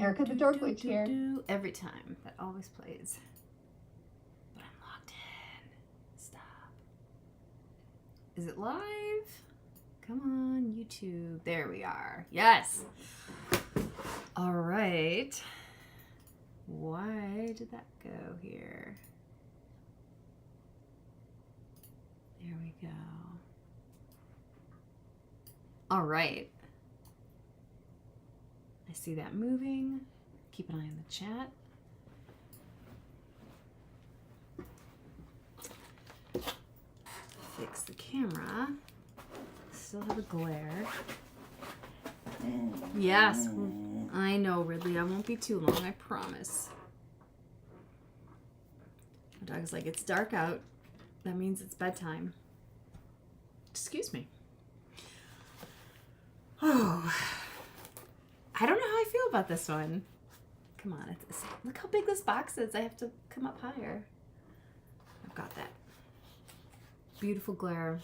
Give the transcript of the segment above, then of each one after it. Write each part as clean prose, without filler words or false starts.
Erica the Dork Witch here. Every time. That always plays. But I'm logged in. Stop. Is it live? Come on, YouTube. There we are. Yes. All right. Why did that go here? There we go. All right. I see that moving. Keep an eye on the chat. Fix the camera. Still have a glare. Yes, I know, Ridley. I won't be too long, I promise. My dog's like, it's dark out. That means it's bedtime. Excuse me. Oh, I don't know how I feel about this one. Come on, look how big this box is. I have to come up higher. I've got that. Beautiful glare.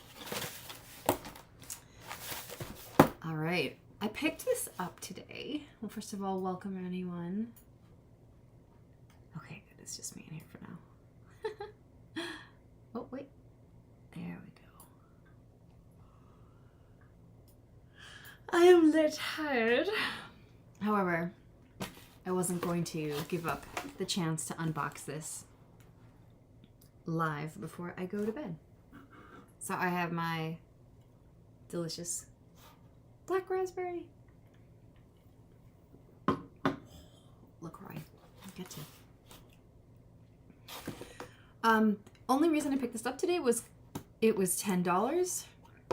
All right. I picked this up today. Well, first of all, welcome anyone. Okay, good. It's just me in here for now. Oh, wait. There we go. I am a little tired. However, I wasn't going to give up the chance to unbox this live before I go to bed. So I have my delicious black raspberry. LaCroix. I'll get to. Only reason I picked this up today was it was $10,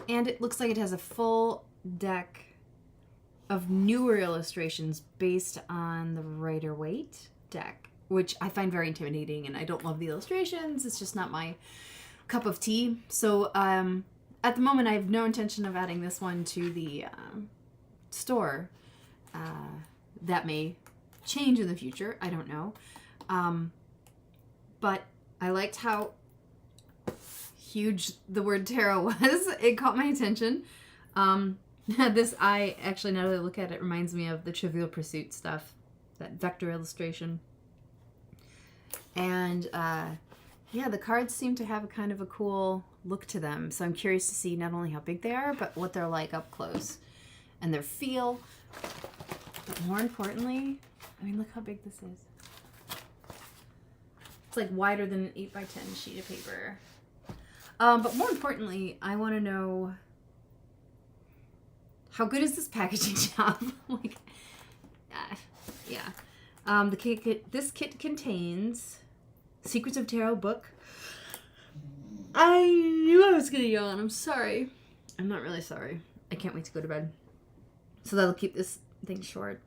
and it looks like it has a full deck of newer illustrations based on the Rider-Waite deck, which I find very intimidating, and I don't love the illustrations. It's just not my cup of tea. So at the moment, I have no intention of adding this one to the store. That may change in the future. I don't know. But I liked how huge the word tarot was. It caught my attention. This, actually, now that I look at it, reminds me of the Trivial Pursuit stuff, that vector illustration. And yeah, the cards seem to have a kind of a cool look to them. So I'm curious to see not only how big they are, but what they're like up close and their feel. But more importantly, I mean, look how big this is. It's like wider than an 8x10 sheet of paper. But more importantly, I want to know, how good is this packaging job? Like, yeah. This kit contains Secrets of Tarot book. I knew I was gonna yawn. I'm sorry. I'm not really sorry. I can't wait to go to bed. So that'll keep this thing short.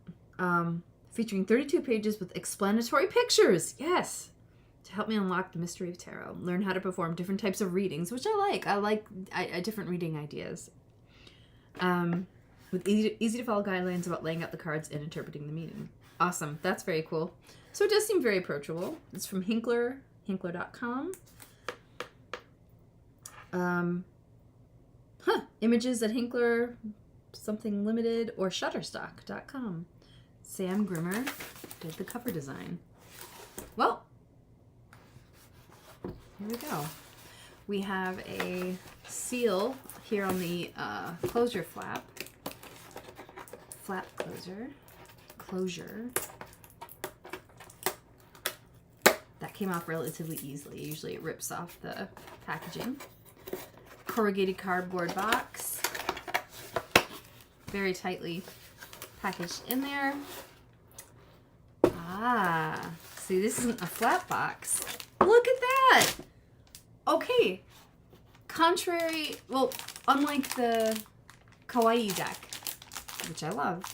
Featuring 32 pages with explanatory pictures. Yes. To help me unlock the mystery of tarot. Learn how to perform different types of readings, which I like. I like different reading ideas. With easy to follow guidelines about laying out the cards and interpreting the meaning. Awesome. That's very cool. So it does seem very approachable. It's from Hinkler, Hinkler.com. Images at Hinkler, something limited, or Shutterstock.com. Sam Grimmer did the cover design. Well, here we go. We have a seal here on the closure flap. Flap closure. That came off relatively easily. Usually it rips off the packaging. Corrugated cardboard box. Very tightly packaged in there. Ah, see, this isn't a flat box. Look at that! Okay. Contrary, well, unlike the Kawaii deck, which I love,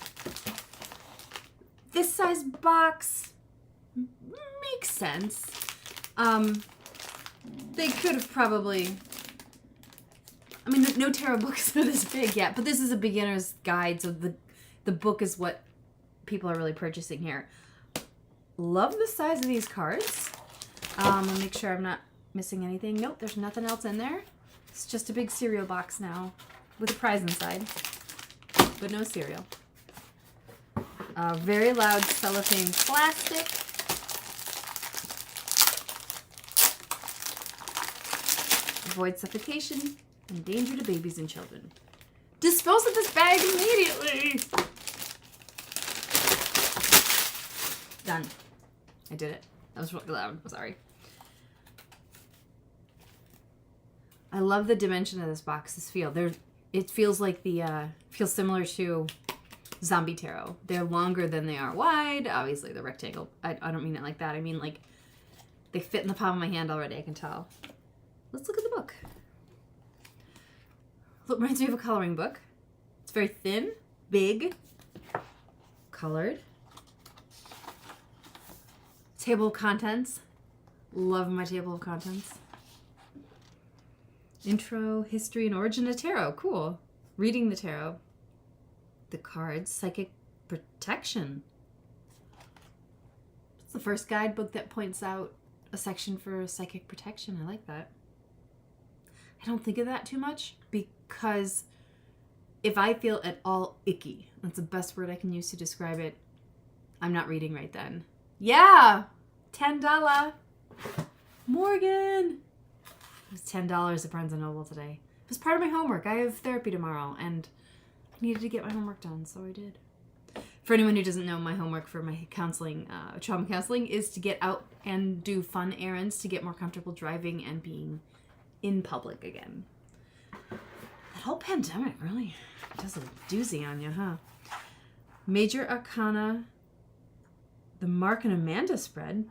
this size box makes sense. They could have probably, I mean, no tarot books are this big yet, but this is a beginner's guide, so the book is what people are really purchasing here. Love the size of these cards. I'll make sure I'm not missing anything. Nope, there's nothing else in there. It's just a big cereal box now with a prize inside, but no cereal. Very loud cellophane plastic. Avoid suffocation and danger to babies and children. Dispose of this bag immediately! Done. I did it. That was really loud. I'm sorry. I love the dimension of this box. This feel. It feels like feels similar to Zombie Tarot. They're longer than they are wide. Obviously, the rectangle. I don't mean it like that. I mean like they fit in the palm of my hand already. I can tell. Let's look at the book. It reminds me of a coloring book. It's very thin, big, colored. Table of contents. Love my table of contents. Intro, history, and origin of tarot. Cool. Reading the tarot. The cards. Psychic protection. It's the first guidebook that points out a section for psychic protection. I like that. I don't think of that too much because if I feel at all icky, that's the best word I can use to describe it, I'm not reading right then. Yeah! $10. Morgan! It was $10 at Barnes & Noble today. It was part of my homework. I have therapy tomorrow, and I needed to get my homework done, so I did. For anyone who doesn't know, my homework for my counseling, trauma counseling, is to get out and do fun errands to get more comfortable driving and being in public again. That whole pandemic really does a doozy on you, huh? Major Arcana, the Mark and Amanda spread,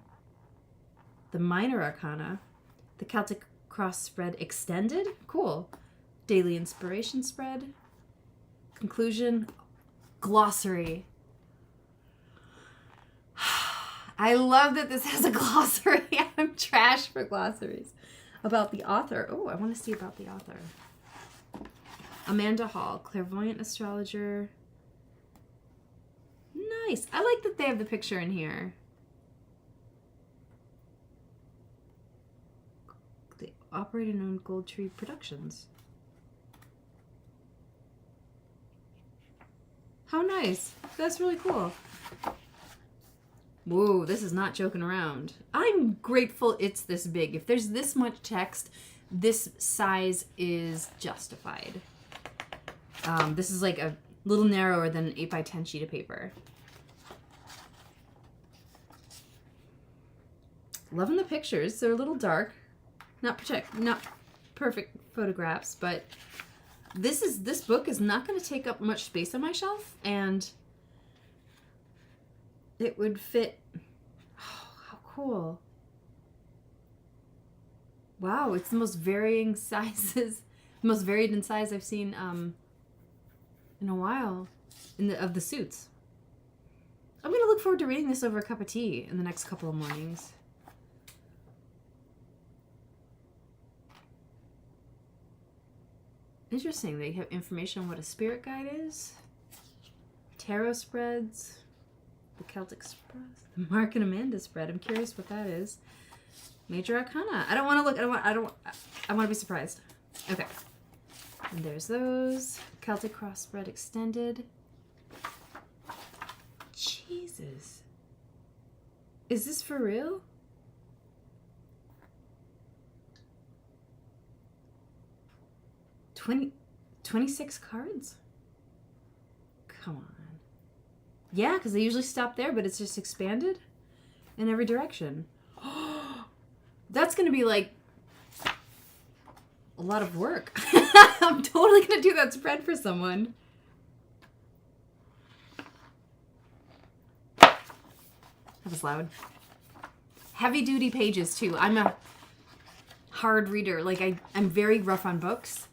the Minor Arcana, the Celtic Cross spread extended, cool, Daily Inspiration spread, conclusion, glossary. I love that this has a glossary. I'm trash for glossaries. About the author. Oh, I want to see about the author. Amanda Hall, clairvoyant astrologer. Nice. I like that they have the picture in here. They operate and own Gold Tree Productions. How nice. That's really cool. Whoa, this is not joking around. I'm grateful it's this big. If there's this much text, this size is justified. This is like a little narrower than an 8x10 sheet of paper. Loving the pictures. They're a little dark. Not perfect photographs, but this book is not going to take up much space on my shelf, and it would fit. Oh, how cool. Wow, it's the most varying sizes, the most varied in size I've seen in a while of the suits. I'm going to look forward to reading this over a cup of tea in the next couple of mornings. Interesting. They have information on what a spirit guide is, tarot spreads, the Celtic spread, the Mark and Amanda spread. I'm curious what that is. Major Arcana. I don't want to look. I want to be surprised. Okay. And there's those. Celtic Cross spread extended. Jesus. Is this for real? 26 cards? Come on. Yeah, because they usually stop there, but it's just expanded in every direction. That's going to be like a lot of work. I'm totally going to do that spread for someone. That was loud. Heavy duty pages too. I'm a hard reader. Like I'm very rough on books.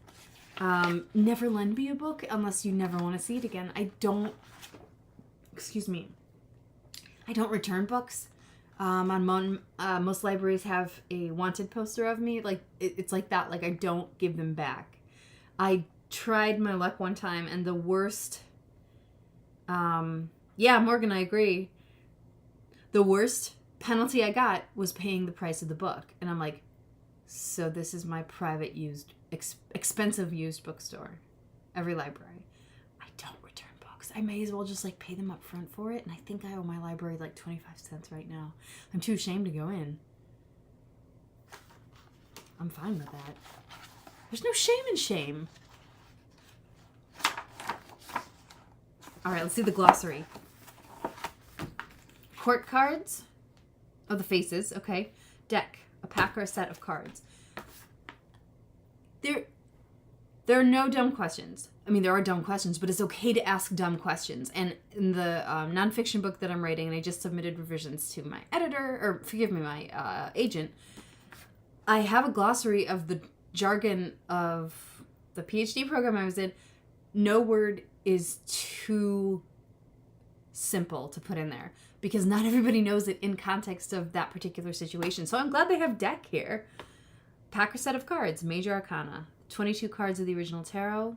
Never lend me a book unless you never want to see it again. I don't return books. Most libraries have a wanted poster of me. Like it's like that. Like I don't give them back. I tried my luck one time, and the worst. Yeah, Morgan, I agree. The worst penalty I got was paying the price of the book, and I'm like, so this is my private expensive used bookstore. Every library. I don't return books. I may as well just like pay them up front for it. And I think I owe my library like 25 cents right now. I'm too ashamed to go in. I'm fine with that. There's no shame in shame. All right, let's see the glossary. Court cards. Oh, the faces. Okay. Deck. A pack or a set of cards. There are no dumb questions. I mean, there are dumb questions, but it's okay to ask dumb questions. And in the nonfiction book that I'm writing, and I just submitted revisions to my editor, or forgive me, my agent, I have a glossary of the jargon of the PhD program I was in. No word is too simple to put in there because not everybody knows it in context of that particular situation. So I'm glad they have deck here. Pack or set of cards, major arcana. 22 cards of the original tarot.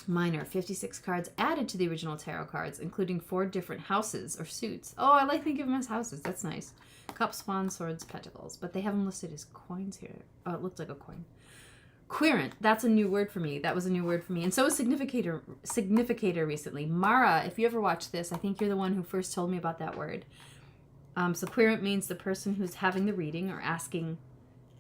Minor, 56 cards added to the original tarot cards, including 4 different houses or suits. Oh, I like thinking of them as houses. That's nice. Cups, wands, swords, pentacles. But they have them listed as coins here. Oh, it looked like a coin. Querent. That's a new word for me. That was a new word for me. And so is significator recently. Mara, if you ever watch this, I think you're the one who first told me about that word. So querent means the person who's having the reading or asking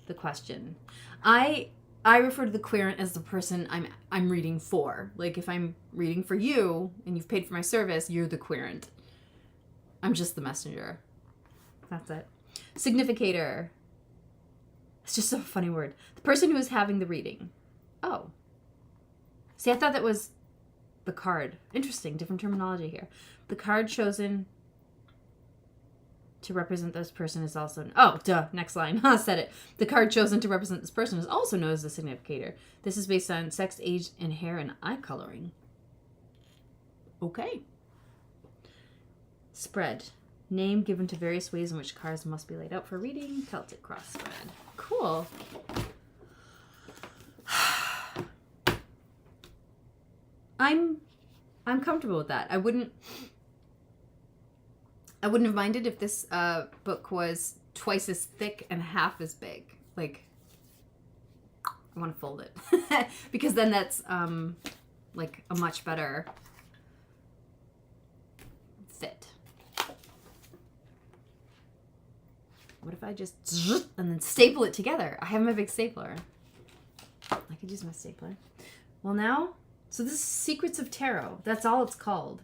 the question. I refer to the querent as the person I'm reading for. Like if I'm reading for you and you've paid for my service, you're the querent. I'm just the messenger. That's it. Significator. It's just a funny word. The person who is having the reading. Oh. See, I thought that was the card. Interesting. Different terminology here. The card chosen to represent this person is also... Oh, duh. Next line. Said it. The card chosen to represent this person is also known as the significator. This is based on sex, age, and hair and eye coloring. Okay. Spread. Name given to various ways in which cards must be laid out for reading. Celtic cross spread. Cool. I'm comfortable with that. I wouldn't have minded if this book was twice as thick and half as big. Like, I want to fold it. Because then that's like a much better fit. What if I just and then staple it together? I have my big stapler. I could use my stapler. Well now, so this is Secrets of Tarot. That's all it's called.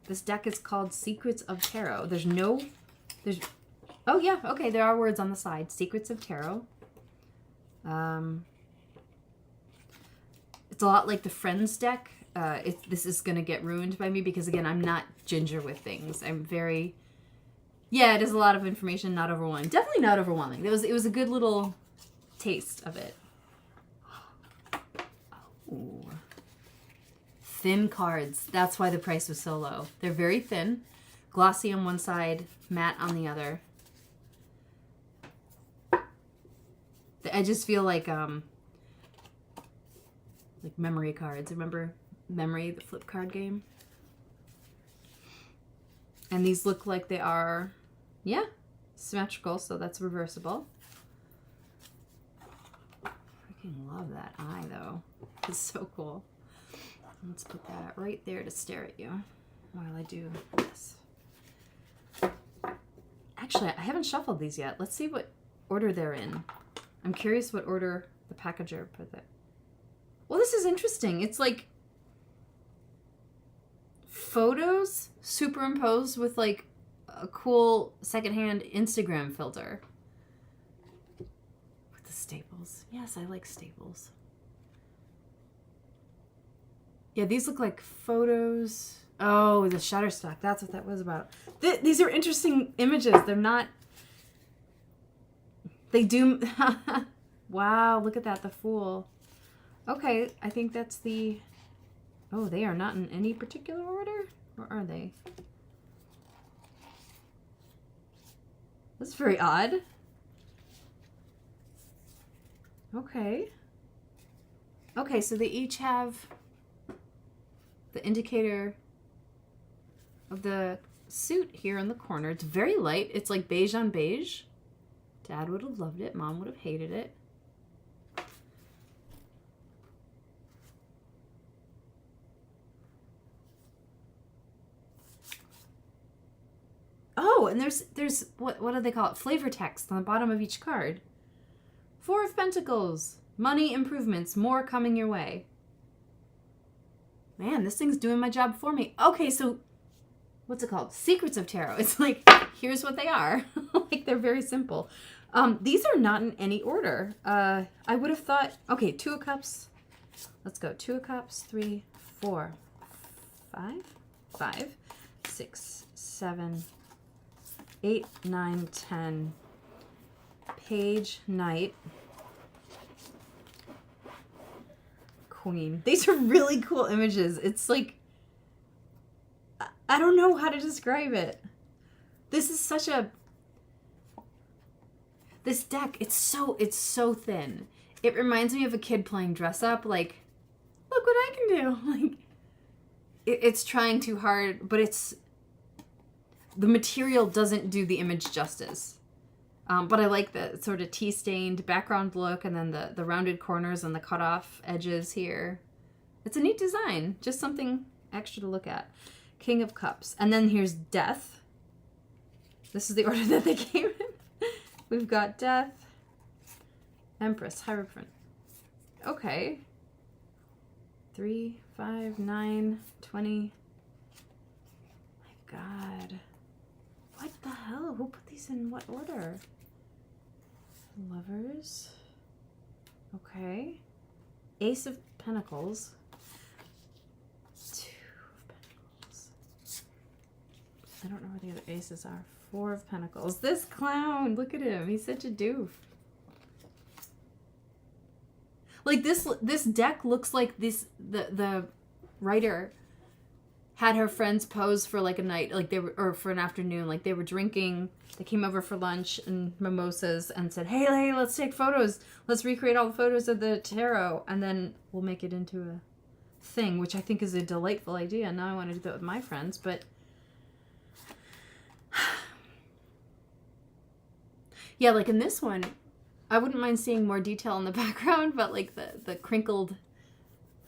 This deck is called Secrets of Tarot. Oh yeah, okay, there are words on the side. Secrets of Tarot. It's a lot like the Friends deck. This is going to get ruined by me because, again, I'm not ginger with things. I'm very... Yeah, it is a lot of information, not overwhelming. Definitely not overwhelming. It was a good little taste of it. Oh. Thin cards. That's why the price was so low. They're very thin. Glossy on one side, matte on the other. The edges feel like memory cards. Remember Memory, the flip card game? And these look like they are, yeah, symmetrical, so that's reversible. Freaking love that eye, though. It's so cool. Let's put that right there to stare at you while I do this. Actually, I haven't shuffled these yet. Let's see what order they're in. I'm curious what order the packager put it. Well, this is interesting. It's like photos superimposed with like a cool secondhand Instagram filter. With the staples. Yes, I like staples. Yeah, these look like photos. Oh, the Shutterstock. That's what that was about. These are interesting images. They're not... They do... Wow, look at that. The Fool. Okay, I think that's the... Oh, they are not in any particular order? Or are they? That's very odd. Okay. Okay, so they each have the indicator of the suit here in the corner. It's very light. It's like beige on beige. Dad would have loved it. Mom would have hated it. and there's what do they call it? Flavor text on the bottom of each card. 4 of Pentacles. Money improvements. More coming your way. Man, this thing's doing my job for me. Okay, so what's it called? Secrets of Tarot. It's like, here's what they are. Like, they're very simple. These are not in any order. I would have thought, okay, 2 of Cups. Let's go. 2 of Cups, 3, 4, 5, 6, 7, 8, 9, 10. Page, Knight, Queen. These are really cool images. It's like, I don't know how to describe it. This is such a, this deck, it's so thin. It reminds me of a kid playing dress up, like, look what I can do. Like, it's trying too hard, but the material doesn't do the image justice. But I like the sort of tea-stained background look, and then the rounded corners and the cut-off edges here. It's a neat design. Just something extra to look at. King of Cups. And then here's Death. This is the order that they came in. We've got Death. Empress. Hierophant. Okay. 3, 5, 9, 20. My God. What the hell? Who put these in what order? Lovers. Okay. Ace of Pentacles. 2 of Pentacles. I don't know where the other aces are. 4 of Pentacles. This clown! Look at him. He's such a doof. Like, this deck looks like the writer had her friends pose for like a night, like they were, or for an afternoon, like they were drinking, they came over for lunch and mimosas and said, hey, let's take photos. Let's recreate all the photos of the tarot, and then we'll make it into a thing, which I think is a delightful idea. Now I want to do that with my friends, but yeah, like in this one, I wouldn't mind seeing more detail in the background, but like the crinkled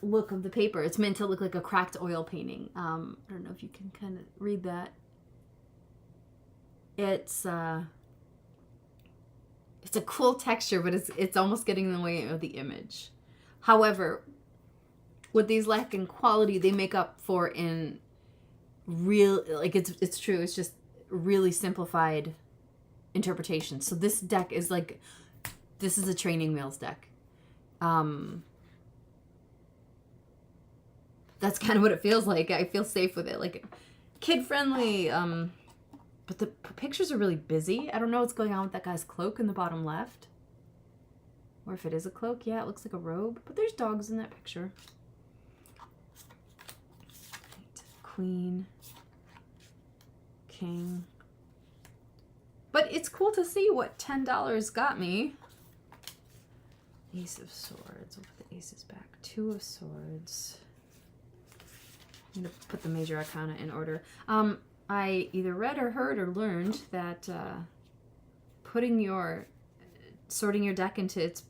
look of the paper, it's meant to look like a cracked oil painting. I don't know if you can kind of read that. It's a cool texture, but it's almost getting in the way of the image. However, what these lack in quality, they make up for in real, like it's true, it's just really simplified interpretation. So this deck is like, this is a training wheels deck. That's kind of what it feels like. I feel safe with it, like kid friendly. But the pictures are really busy. I don't know what's going on with that guy's cloak in the bottom left, or if it is a cloak. Yeah, it looks like a robe, but there's dogs in that picture. Queen, King. But it's cool to see what $10 got me. Ace of Swords. We'll put the aces back. 2 of Swords. I'm going to put the major arcana in order. I either read or heard or learned that sorting your deck into its...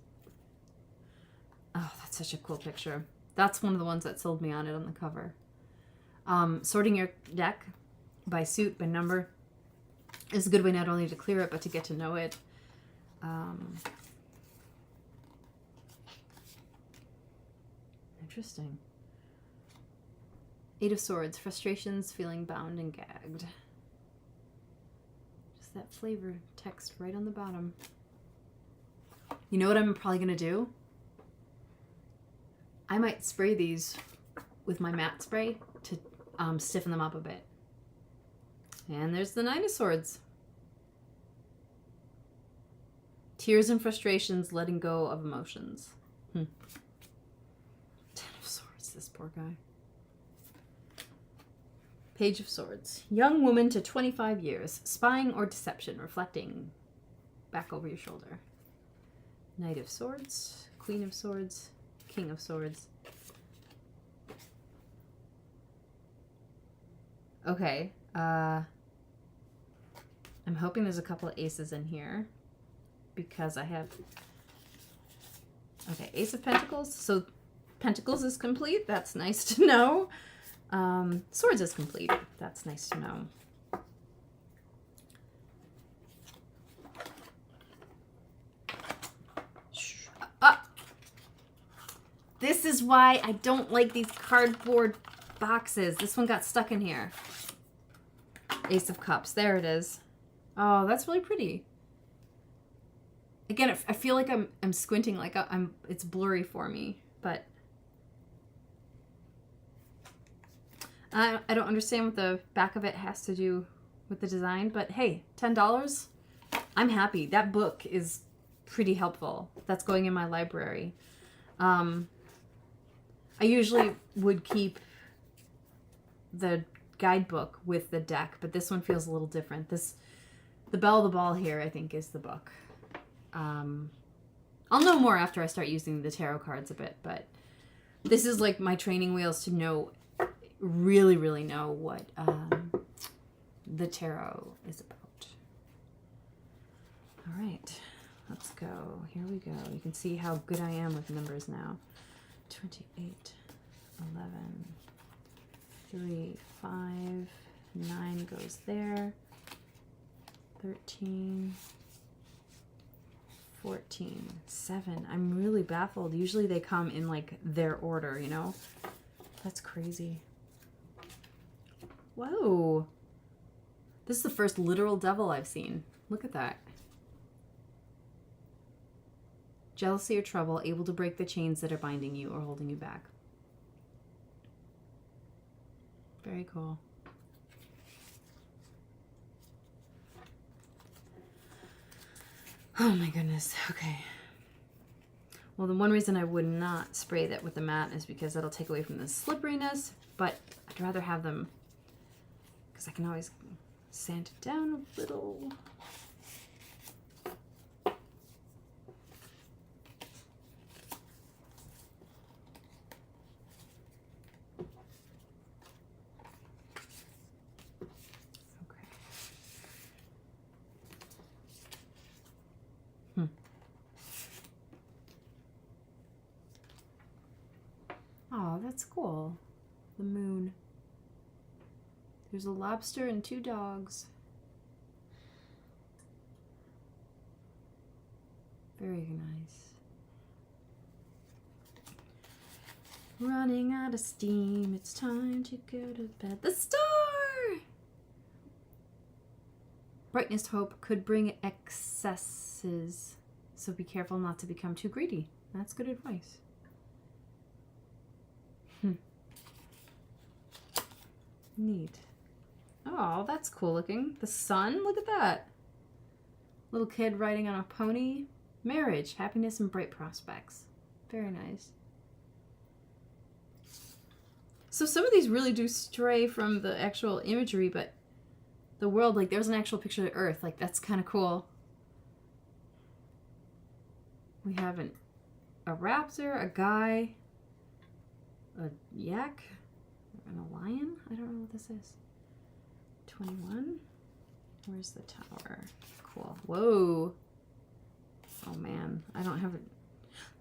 Oh, that's such a cool picture. That's one of the ones that sold me on it on the cover. Sorting your deck by suit, by number, is a good way not only to clear it, but to get to know it. Interesting. 8 of Swords. Frustrations, feeling bound and gagged. Just that flavor text right on the bottom. You know what I'm probably going to do? I might spray these with my matte spray to stiffen them up a bit. And there's the 9 of Swords. Tears and frustrations, letting go of emotions. 10 of Swords, this poor guy. Page of Swords. Young woman to 25 years. Spying or deception, reflecting back over your shoulder. Knight of Swords. Queen of Swords. King of Swords. Okay. I'm hoping there's a couple of aces in here, because I have... Okay, Ace of Pentacles. So Pentacles is complete. That's nice to know. Swords is complete. That's nice to know. This is why I don't like these cardboard boxes. This one got stuck in here. Ace of Cups. There it is. Oh, that's really pretty. Again, I feel like I'm squinting, like it's blurry for me, but I don't understand what the back of it has to do with the design, but hey, $10, I'm happy. That book is pretty helpful. That's going in my library. I usually would keep the guidebook with the deck, but this one feels a little different. The Belle of the Ball here, I think, is the book. I'll know more after I start using the tarot cards a bit, but this is like my training wheels to know, really, really know what the tarot is about. All right, let's go. Here we go. You can see how good I am with numbers now. 28, 11, 3, 5, 9 goes there, 13, 14, 7. I'm really baffled. Usually they come in like their order, you know? That's crazy. Whoa. This is the first literal devil I've seen. Look at that. Jealousy or trouble, able to break the chains that are binding you or holding you back. Very cool. Oh my goodness. Okay. Well, the one reason I would not spray that with the mat is because that'll take away from the slipperiness, but I'd rather have them because I can always sand it down a little. Oh, that's cool. The moon. There's a lobster and 2 dogs. Very nice. Running out of steam, it's time to go to bed. The star! Brightness, hope could bring excesses, so be careful not to become too greedy. That's good advice. Neat. Oh, that's cool looking. The sun, look at that. Little kid riding on a pony. Marriage, happiness, and bright prospects. Very nice. So some of these really do stray from the actual imagery, but the world, like there's an actual picture of Earth. Like that's kind of cool. We have a raptor, a guy, a yak, and a lion. I don't know what this is. 21. Where's the tower? Cool. Whoa. Oh man, I don't have an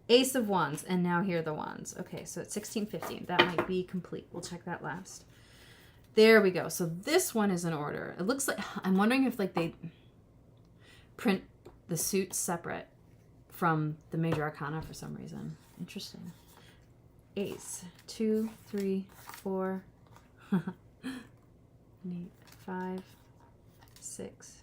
Ace of Wands, and now here are the wands. Okay, so it's 1615. That might be complete. We'll check that last. There we go. So this one is in order. It looks like, I'm wondering if like they print the suits separate from the major arcana for some reason. Interesting. Ace, 2, 3, 4, 8, 5, 6,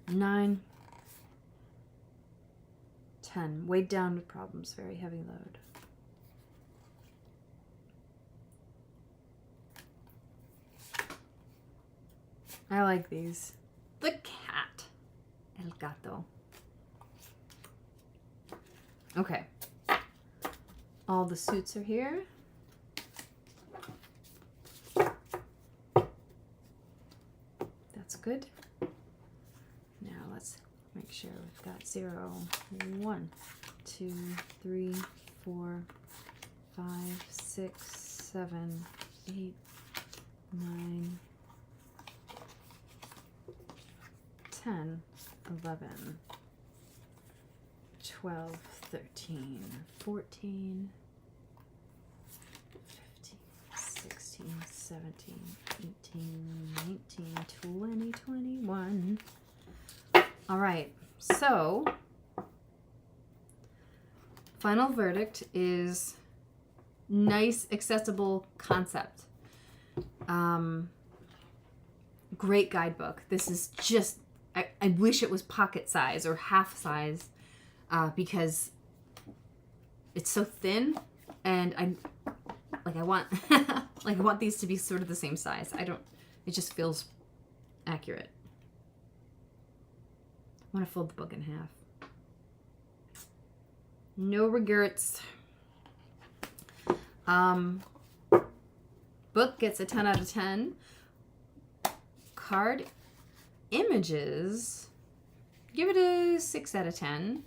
9, 10. Weighed down with problems, very heavy load. I like these. The cat. El gato. Okay. All the suits are here. That's good. Now let's make sure we've got 0, 1, 2, 3, 4, 5, 6, 7, 8, 9, 10, 11, 12, 13, 14, 15, 16, 17, 18, 19, 20, 21. All right, So, final verdict is nice, accessible concept. Great guidebook. This is just, I wish it was pocket size or half size because it's so thin, and I want I want these to be sort of the same size. It just feels accurate. I want to fold the book in half. No regrets. Book gets a 10 out of 10. Card images, give it a 6 out of 10.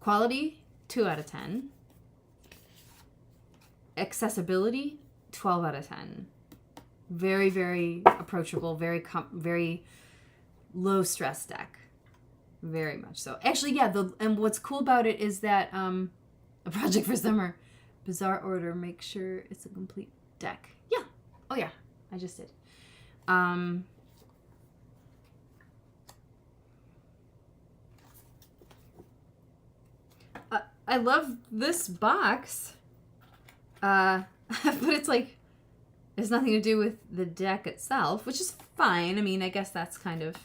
Quality, 2 out of 10. Accessibility, 12 out of 10. Very, very approachable, very low stress deck. Very much so. Actually, yeah, and what's cool about it is that a project for summer, bizarre order, make sure it's a complete deck. Yeah. Oh yeah, I just did. I love this box, but it's like, it's nothing to do with the deck itself, which is fine. I mean, I guess that's kind of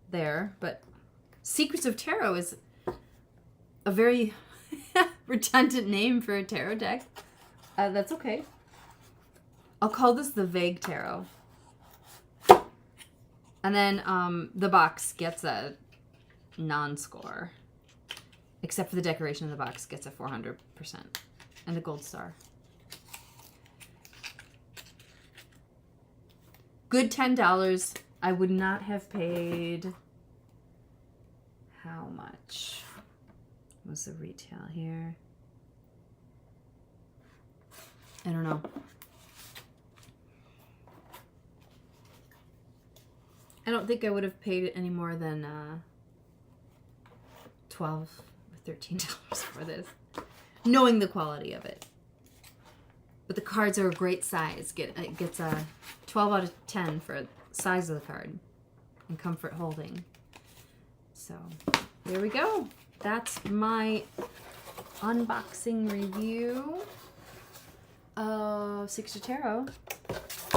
there, but Secrets of Tarot is a very redundant name for a tarot deck. That's okay. I'll call this the Vague Tarot. And then the box gets a non-score. Except for the decoration of the box gets a 400%. And the gold star. Good $10. I would not have paid... How much was the retail here? I don't know. I don't think I would have paid it any more than $12 or $13 for this, knowing the quality of it. But the cards are a great size. It gets a 12 out of 10 for size of the card and comfort holding. So there we go. That's my unboxing review of Secrets of Tarot.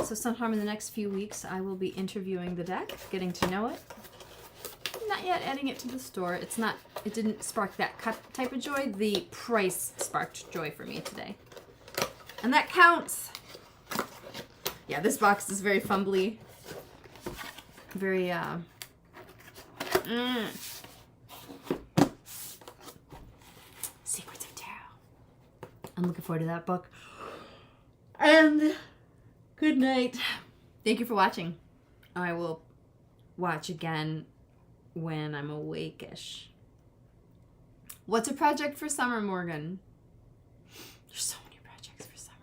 So sometime in the next few weeks, I will be interviewing the deck, getting to know it. Not yet adding it to the store. It didn't spark that type of joy. The price sparked joy for me today. And that counts. Yeah, this box is very fumbly. Very, Secrets of Tarot. I'm looking forward to that book. And good night. Thank you for watching. I will watch again when I'm awake-ish. What's a project for summer, Morgan? There's so many projects for summer.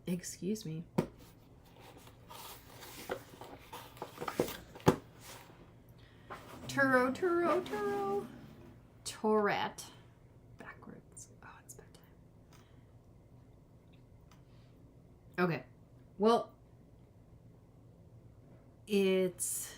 Excuse me. Turo. Tourette. Backwards. Oh, it's bedtime. Okay. Well, it's...